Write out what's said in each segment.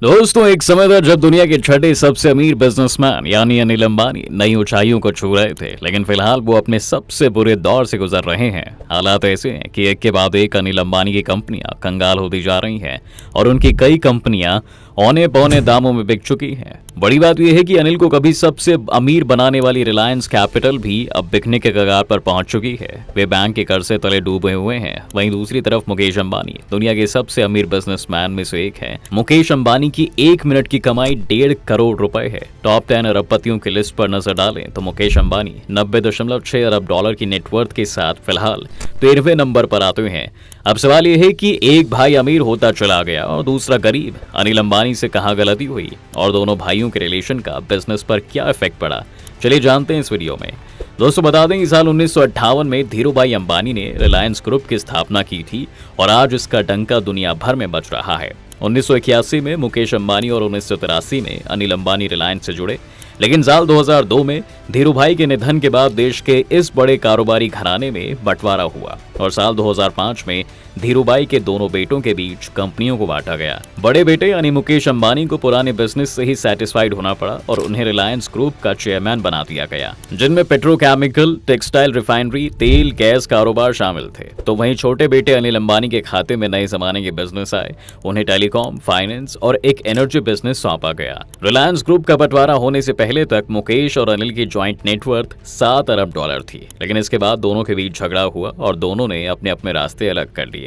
दोस्तों, एक समय था जब दुनिया के छठे सबसे अमीर बिजनेसमैन यानी अनिल अंबानी नई ऊंचाइयों को छू रहे थे, लेकिन फिलहाल वो अपने सबसे बुरे दौर से गुजर रहे हैं। हालात ऐसे हैं कि एक के बाद एक अनिल अंबानी की कंपनियां कंगाल होती जा रही हैं और उनकी कई कंपनियां औने पौने दामों में बिक चुकी हैं। बड़ी बात यह है कि अनिल को कभी सबसे अमीर बनाने वाली रिलायंस कैपिटल भी अब बिकने के कगार पर पहुंच चुकी है। वे बैंक के कर्जे तले डूबे हुए हैं। वहीं दूसरी तरफ मुकेश अंबानी दुनिया के सबसे अमीर बिजनेसमैन में से एक है। मुकेश अंबानी की 1 मिनट की कमाई 1.5 करोड़ रुपए है। टॉप 10 अरबपतियों की लिस्ट पर नजर डालें तो मुकेश अंबानी 90.6 अरब डॉलर की नेटवर्थ के साथ फिलहाल 13वें नंबर पर आते हैं। अब सवाल यह है कि एक भाई अमीर होता चला गया और दूसरा गरीब। अनिल अंबानी से कहां गलती हुई और दोनों भाइयों के रिलेशन का बिजनेस पर क्या इफेक्ट पड़ा, चलिए जानते हैं इस वीडियो में। दोस्तों, बता दें कि साल 1958 में धीरूभाई अंबानी ने रिलायंस ग्रुप की स्थापना की थी और आज इसका डंका दुनिया भर में बज रहा है। 1981 में मुकेश अंबानी और 1983 में अनिल अंबानी रिलायंस से जुड़े, लेकिन साल 2002 में धीरूभाई के निधन के बाद देश के इस बड़े कारोबारी घराने में बंटवारा हुआ और साल 2005 में धीरूभाई के दोनों बेटों के बीच कंपनियों को बांटा गया। बड़े बेटे यानी मुकेश अंबानी को पुराने बिजनेस से ही सेटिस्फाइड होना पड़ा और उन्हें रिलायंस ग्रुप का चेयरमैन बना दिया गया, जिनमें पेट्रोकेमिकल, टेक्सटाइल, रिफाइनरी, तेल, गैस कारोबार शामिल थे। तो वहीं छोटे बेटे अनिल अंबानी के खाते में नए जमाने के बिजनेस आए। उन्हें टेलीकॉम, फाइनेंस और एक एनर्जी बिजनेस सौंपा गया। रिलायंस ग्रुप का बंटवारा होने से पहले तक मुकेश और अनिल की ज्वाइंट नेटवर्थ 7 अरब डॉलर थी, लेकिन इसके बाद दोनों के बीच झगड़ा हुआ और दोनों ने अपने अपने रास्ते अलग कर लिए।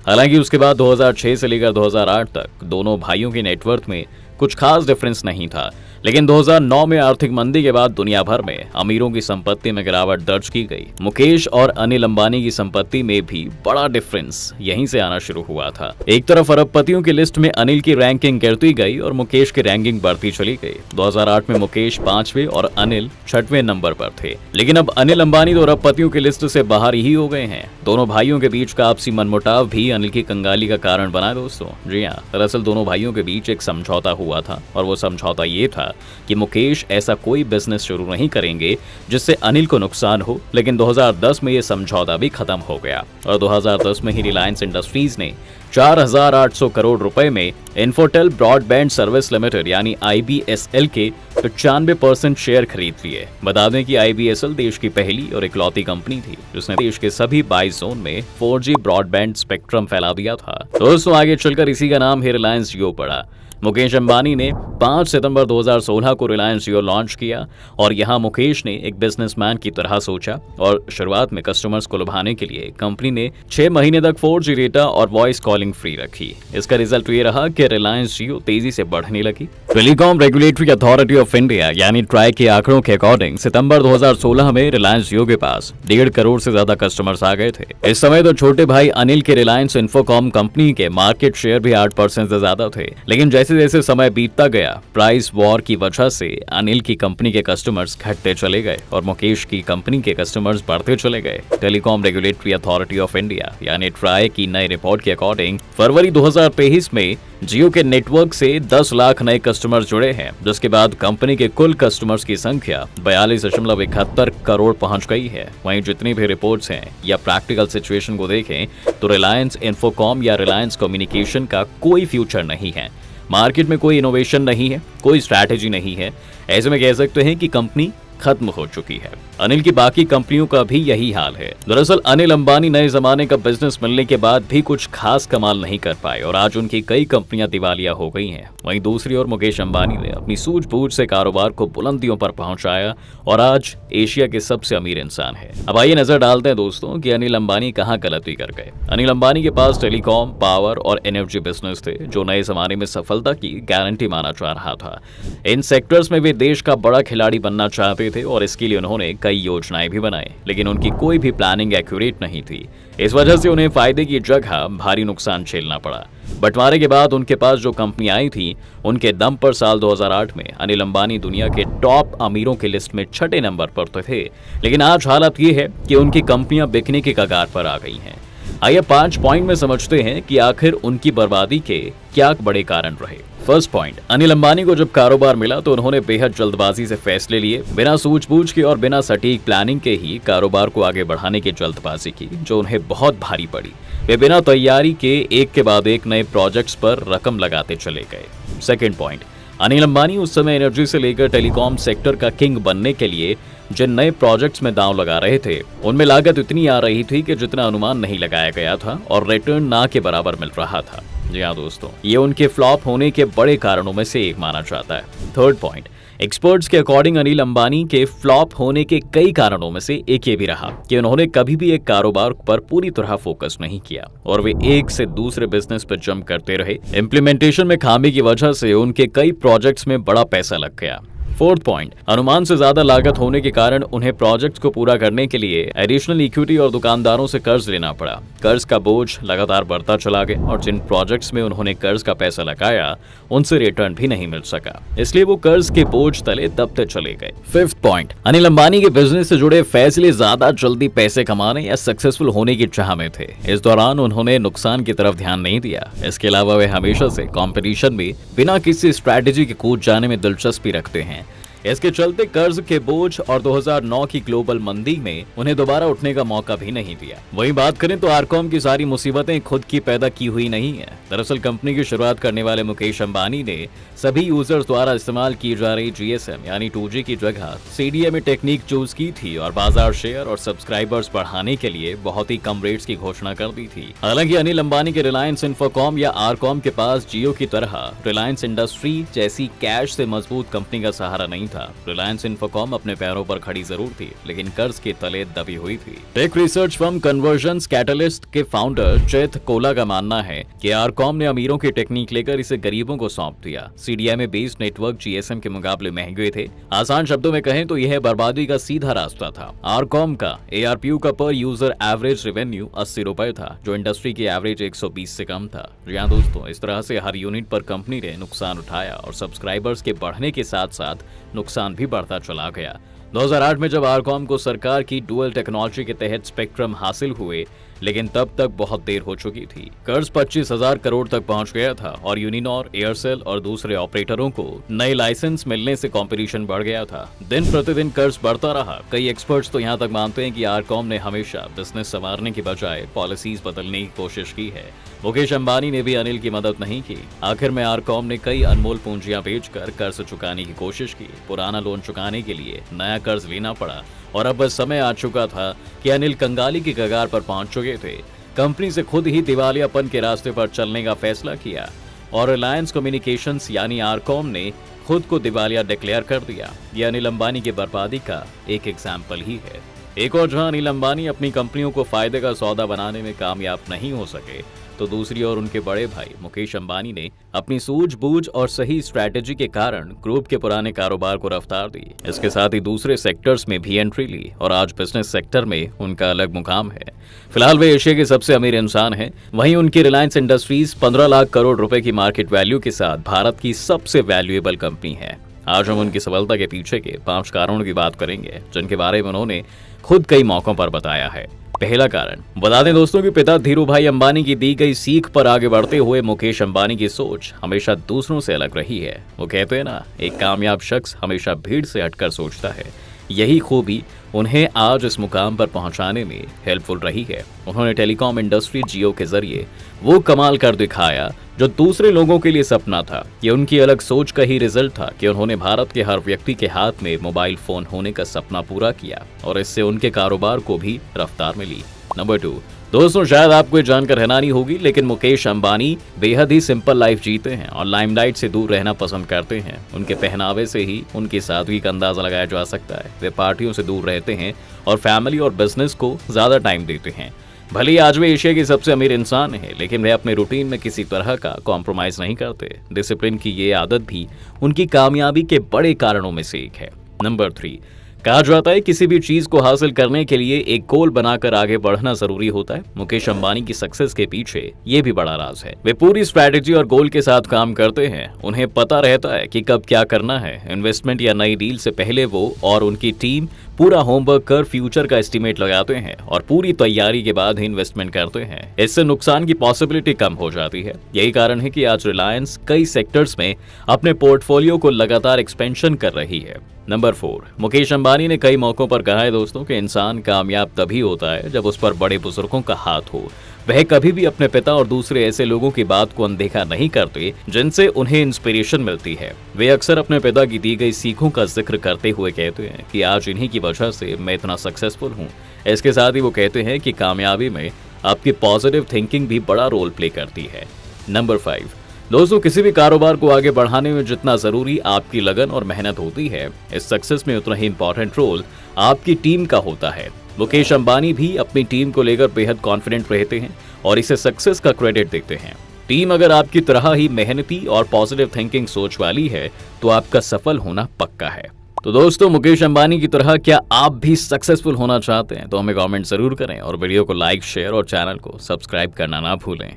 हालांकि उसके बाद 2006 से लेकर 2008 तक दोनों भाइयों की नेटवर्थ में कुछ खास डिफरेंस नहीं था, लेकिन 2009 में आर्थिक मंदी के बाद दुनिया भर में अमीरों की संपत्ति में गिरावट दर्ज की गई। मुकेश और अनिल अंबानी की संपत्ति में भी बड़ा डिफरेंस यहीं से आना शुरू हुआ था। एक तरफ अरबपतियों की लिस्ट में अनिल की रैंकिंग गिरती गई और मुकेश की रैंकिंग बढ़ती चली गई। 2008 में मुकेश 5वें और अनिल 6वें नंबर पर थे, लेकिन अब अनिल अंबानी तो अरबपतियों की लिस्ट से बाहर ही हो गए हैं। दोनों भाइयों के बीच का आपसी मनमुटाव भी अनिल की कंगाली का कारण बना। दोस्तों, जी हाँ, दरअसल दोनों भाइयों के बीच एक समझौता हुआ था और वो समझौता ये था कि मुकेश ऐसा कोई बिजनेस शुरू नहीं करेंगे जिससे अनिल को नुकसान हो, लेकिन 2010 में ये समझौता भी खत्म हो गया और 2010 में ही रिलायंस इंडस्ट्रीज ने 4,800 करोड़ रुपए में इन्फोटेल ब्रॉडबैंड सर्विस लिमिटेड यानी IBSL के 95% शेयर खरीद लिए। बता दें कि IBSL देश की पहली और इकलौती कंपनी थी जिसने देश के सभी 22 जोन में 4G ब्रॉडबैंड स्पेक्ट्रम फैला दिया था। दोस्तों, आगे चलकर इसी का नाम ही रिलायंस जियो पड़ा। मुकेश अंबानी ने 5 सितंबर 2016 को रिलायंस जियो लॉन्च किया और यहाँ मुकेश ने एक बिजनेसमैन की तरह सोचा और शुरुआत में कस्टमर्स को लुभाने के लिए कंपनी ने 6 महीने तक 4G डेटा और वॉइस कॉलिंग फ्री रखी। इसका रिजल्ट ये रहा कि रिलायंस जियो तेजी से बढ़ने लगी। Telecom regulatory authority of India यानी ट्राई के आंकड़ों के अकॉर्डिंग सितंबर 2016 में रिलायंस जियो के पास 1.5 करोड़ से ज्यादा कस्टमर्स आ गए थे। इस समय तो छोटे भाई अनिल के रिलायंस इन्फोकॉम कंपनी के मार्केट शेयर भी 8% से ज्यादा थे, लेकिन जैसे जैसे समय बीतता गया प्राइस वॉर की वजह से अनिल की कंपनी के कस्टमर्स घटते चले गए और मुकेश की कंपनी के कस्टमर्स बढ़ते चले गए। Telecom regulatory authority of India यानी ट्राई की नई रिपोर्ट के अकॉर्डिंग फरवरी 2023 में जियो के नेटवर्क से 10 लाख नए कस्टमर्स जुड़े हैं, जिसके बाद कंपनी के कुल कस्टमर्स की संख्या 42.71 करोड़ पहुंच गई है। वहीं जितनी भी रिपोर्ट्स हैं या प्रैक्टिकल सिचुएशन को देखें तो रिलायंस इन्फोकॉम या रिलायंस कम्युनिकेशन का कोई फ्यूचर नहीं है। मार्केट में कोई इनोवेशन नहीं है, कोई स्ट्रैटेजी नहीं है। ऐसे में कह सकते हैं कि कंपनी खत्म हो चुकी है। अनिल की बाकी कंपनियों का भी यही हाल है। दरअसल अनिल अंबानी नए जमाने का बिजनेस मिलने के बाद भी कुछ खास कमाल नहीं कर पाए और आज उनकी कई कंपनियां दिवालिया हो गई हैं। वहीं दूसरी ओर मुकेश अंबानी ने अपनी सूझबूझ से कारोबार को बुलंदियों पर पहुंचाया और आज एशिया के सबसे अमीर इंसान है। अब आइए नजर डालते हैं दोस्तों कि अनिल अंबानी कहां गलती कर गए। अनिल अंबानी के पास टेलीकॉम, पावर और एनर्जी बिजनेस थे जो नए जमाने में सफलता की गारंटी माना जा रहा था। इन सेक्टर्स में वे देश का बड़ा खिलाड़ी बनना चाहते थे और इसके लिए उन्होंने कई योजनाएं भी बनाई, लेकिन उनकी कोई भी प्लानिंग एक्यूरेट नहीं थी। इस वजह से उन्हें फायदे की जगह भारी नुकसान झेलना पड़ा। बंटवारे के बाद उनके पास जो कंपनी आई थी उनके दम पर साल 2008 में अनिल अंबानी दुनिया के टॉप अमीरों की लिस्ट में 6ठे नंबर पर तो थे, लेकिन आज हालत ये है कि उनकी कंपनियां बिकने के कगार पर आ गई हैं। आइए 5 पॉइंट में समझते हैं कि आखिर उनकी बर्बादी के क्या बड़े कारण रहे। फर्स्ट पॉइंट, अनिल अंबानी को जब कारोबार मिला तो उन्होंने बेहद जल्दबाजी से फैसले लिए, बिना सूझबूझ के और बिना सटीक प्लानिंग के ही कारोबार को आगे बढ़ाने की जल्दबाजी की, जो उन्हें बहुत भारी पड़ी। वे बिना तैयारी के एक के बाद एक नए प्रोजेक्ट्स पर रकम लगाते चले गए। सेकेंड पॉइंट, अनिल अंबानी उस समय एनर्जी से लेकर टेलीकॉम सेक्टर का किंग बनने के लिए जिन नए प्रोजेक्ट्स में दांव लगा रहे थे उनमें लागत इतनी आ रही थी कि जितना अनुमान नहीं लगाया गया था और रिटर्न ना के बराबर मिल रहा था। जी हाँ दोस्तों, ये उनके फ्लॉप होने के बड़े कारणों में से एक माना जाता है। थर्ड पॉइंट, एक्सपर्ट्स के अकॉर्डिंग अनिल अंबानी के फ्लॉप होने के कई कारणों में से एक ये भी रहा कि उन्होंने कभी भी एक कारोबार पर पूरी तरह फोकस नहीं किया और वे एक से दूसरे बिजनेस पर जंप करते रहे। इम्प्लीमेंटेशन में खामी की वजह से उनके कई प्रोजेक्ट्स में बड़ा पैसा लग गया। फोर्थ पॉइंट, अनुमान से ज्यादा लागत होने के कारण उन्हें प्रोजेक्ट्स को पूरा करने के लिए एडिशनल इक्विटी और दुकानदारों से कर्ज लेना पड़ा। कर्ज का बोझ लगातार बढ़ता चला गया और जिन प्रोजेक्ट्स में उन्होंने कर्ज का पैसा लगाया उनसे रिटर्न भी नहीं मिल सका, इसलिए वो कर्ज के बोझ तले दबते चले गए। फिफ्थ पॉइंट, अनिल अंबानी के बिजनेस से जुड़े फैसले ज्यादा जल्दी पैसे कमाने या सक्सेसफुल होने की चाह में थे। इस दौरान उन्होंने नुकसान की तरफ ध्यान नहीं दिया। इसके अलावा वे हमेशा से कंपटीशन में बिना किसी स्ट्रैटेजी के कूद जाने में दिलचस्पी रखते हैं। इसके चलते कर्ज के बोझ और 2009 की ग्लोबल मंदी में उन्हें दोबारा उठने का मौका भी नहीं दिया। वहीं बात करें तो आरकॉम की सारी मुसीबतें खुद की पैदा की हुई नहीं है। दरअसल कंपनी की शुरुआत करने वाले मुकेश अंबानी ने सभी यूजर्स द्वारा इस्तेमाल की जा रही GSM यानी 2G की जगह CDMA टेक्निक चूज की थी और बाजार शेयर और सब्सक्राइबर्स बढ़ाने के लिए बहुत ही कम रेट्स की घोषणा कर दी थी। हालांकि अनिल अंबानी के रिलायंस इंफोकॉम या आरकॉम के पास जियो की तरह रिलायंस इंडस्ट्री जैसी कैश से मजबूत कंपनी का सहारा नहीं था। रिलायंस इंफोकॉम अपने पैरों पर खड़ी जरूर थी, लेकिन कर्ज के तले दबी हुई थी। Tech research firm Convergence Catalyst के फाउंडर चेत कोला का मानना है कि आरकॉम ने अमीरों की टेक्निक लेकर इसे गरीबों को सौंप दिया। CDMA बेस्ड नेटवर्क GSM के मुकाबले महंगे थे। आसान शब्दों में कहें तो यह बर्बादी का सीधा रास्ता था। आरकॉम का ARPU का पर यूजर एवरेज रेवेन्यू 80 रुपए था, जो इंडस्ट्री की एवरेज 120 से कम था। यहाँ दोस्तों, इस तरह से हर यूनिट पर कंपनी ने नुकसान उठाया और सब्सक्राइबर्स के बढ़ने के साथ साथ नुकसान भी बढ़ता चला गया। 2008 में जब आरकॉम को सरकार की डुअल टेक्नोलॉजी के तहत स्पेक्ट्रम हासिल हुए, लेकिन तब तक बहुत देर हो चुकी थी। कर्ज 25,000 करोड़ तक पहुंच गया था और यूनिनॉर, एयरसेल और दूसरे ऑपरेटरों को नए लाइसेंस मिलने से कंपटीशन बढ़ गया था। दिन प्रतिदिन कर्ज बढ़ता रहा। कई एक्सपर्ट्स तो यहां तक मानते हैं कि आरकॉम ने हमेशा बिजनेस संवारने की बजाय पॉलिसीज बदलने की कोशिश की है। मुकेश अंबानी ने भी अनिल की मदद नहीं की। आखिर में आरकॉम ने कई अनमोल पूंजियां बेचकर कर्ज चुकाने की कोशिश की। पुराना लोन चुकाने के लिए नया कर्ज लेना पड़ा और अब बस समय आ चुका था कि अनिल कंगाली की कगार पर पहुंच चुके थे। कंपनी से खुद ही दिवालियापन के रास्ते पर चलने का फैसला किया और रिलायंस कम्युनिकेशंस यानी आरकॉम ने खुद को दिवालिया डिक्लेयर कर दिया। यह अनिल अंबानी की बर्बादी का एक एग्जाम्पल ही है। एक और जहां अनिल अंबानी अपनी कंपनियों को फायदे का सौदा बनाने में कामयाब नहीं हो सके, तो दूसरी ओर उनके बड़े भाई मुकेश अंबानी ने अपनी सूझबूझ और सही स्ट्रैटेजी के कारण ग्रुप के पुराने कारोबार को रफ्तार दी। इसके साथ ही दूसरे सेक्टर्स में भी एंट्री ली और आज बिजनेस सेक्टर में उनका अलग मुकाम है। फिलहाल वे एशिया के सबसे अमीर इंसान हैं। वहीं उनकी रिलायंस इंडस्ट्रीज 15 लाख करोड़ रुपए की मार्केट वैल्यू के साथ भारत की सबसे वैल्यूएबल कंपनी है। आज हम उनकी सफलता के पीछे के 5 कारणों की बात करेंगे, जिनके बारे में उन्होंने खुद कई मौकों पर बताया है। पहला कारण, बता दें दोस्तों कि पिता धीरूभाई अंबानी की दी गई सीख पर आगे बढ़ते हुए मुकेश अंबानी की सोच हमेशा दूसरों से अलग रही है। वो कहते हैं ना, एक कामयाब शख्स हमेशा भीड़ से हटकर सोचता है। यही खूबी उन्हें आज इस मुकाम पर पहुंचाने में हेल्पफुल रही है। उन्होंने टेलीकॉम इंडस्ट्री जियो के जरिए वो कमाल कर दिखाया जो दूसरे लोगों के लिए सपना था। ये उनकी अलग सोच का ही रिजल्ट था कि उन्होंने भारत के हर व्यक्ति के हाथ में मोबाइल फोन होने का सपना पूरा किया और इससे उनके कारोबार को भी रफ्तार मिली। नंबर 2, दोस्तों शायद आपको जानकर हैरानी होगी, लेकिन मुकेश अंबानी बेहद ही सिंपल लाइफ जीते हैं और लाइमलाइट से दूर रहना पसंद करते हैं। उनके पहनावे से ही उनकी सादगी का अंदाजा लगाया जा सकता है। वे पार्टियों से दूर रहते हैं और फैमिली और बिजनेस को ज्यादा टाइम देते हैं। भले ही आज वे एशिया के सबसे अमीर इंसान हैं, लेकिन वे अपने रूटीन में किसी तरह का कॉम्प्रोमाइज नहीं करते। डिसिप्लिन की ये आदत भी उनकी कामयाबी के बड़े कारणों में से एक है। नंबर 3, कहा जाता है किसी भी चीज को हासिल करने के लिए एक गोल बनाकर आगे बढ़ना जरूरी होता है। मुकेश अंबानी की सक्सेस के पीछे ये भी बड़ा राज है। वे पूरी स्ट्रैटेजी और गोल के साथ काम करते हैं। उन्हें पता रहता है कि कब क्या करना है। इन्वेस्टमेंट या नई डील से पहले वो और उनकी टीम पूरा होमवर्क कर फ्यूचर का एस्टीमेट लगाते हैं और पूरी तैयारी के बाद ही इन्वेस्टमेंट करते हैं। इससे नुकसान की पॉसिबिलिटी कम हो जाती है। यही कारण है कि आज रिलायंस कई सेक्टर्स में अपने पोर्टफोलियो को लगातार एक्सपेंशन कर रही है। नंबर 4, मुकेश अंबानी ने कई मौकों पर कहा है दोस्तों कि इंसान कामयाब तभी होता है जब उस पर बड़े बुजुर्गों का हाथ हो। वह कभी भी अपने पिता और दूसरे ऐसे लोगों की बात को अनदेखा नहीं करते जिनसे उन्हें इंस्पिरेशन मिलती है। वे अक्सर अपने पिता की दी गई सीखों का जिक्र करते हुए कहते हैं कि आज इन्हीं की वजह से मैं इतना सक्सेसफुल हूँ। इसके साथ ही वो कहते हैं कि कामयाबी में आपकी पॉजिटिव थिंकिंग भी बड़ा रोल प्ले करती है। नंबर 5, दोस्तों, किसी भी कारोबार को आगे बढ़ाने में जितना जरूरी आपकी लगन और मेहनत होती है, इस सक्सेस में उतना ही इंपॉर्टेंट रोल आपकी टीम का होता है। मुकेश अंबानी भी अपनी टीम को लेकर बेहद कॉन्फिडेंट रहते हैं और इसे सक्सेस का क्रेडिट देते हैं। टीम अगर आपकी तरह ही मेहनती और पॉजिटिव थिंकिंग सोच वाली है तो आपका सफल होना पक्का है। तो दोस्तों, मुकेश अंबानी की तरह क्या आप भी सक्सेसफुल होना चाहते हैं? तो हमें कमेंट जरूर करें और वीडियो को लाइक, शेयर और चैनल को सब्सक्राइब करना ना भूलें।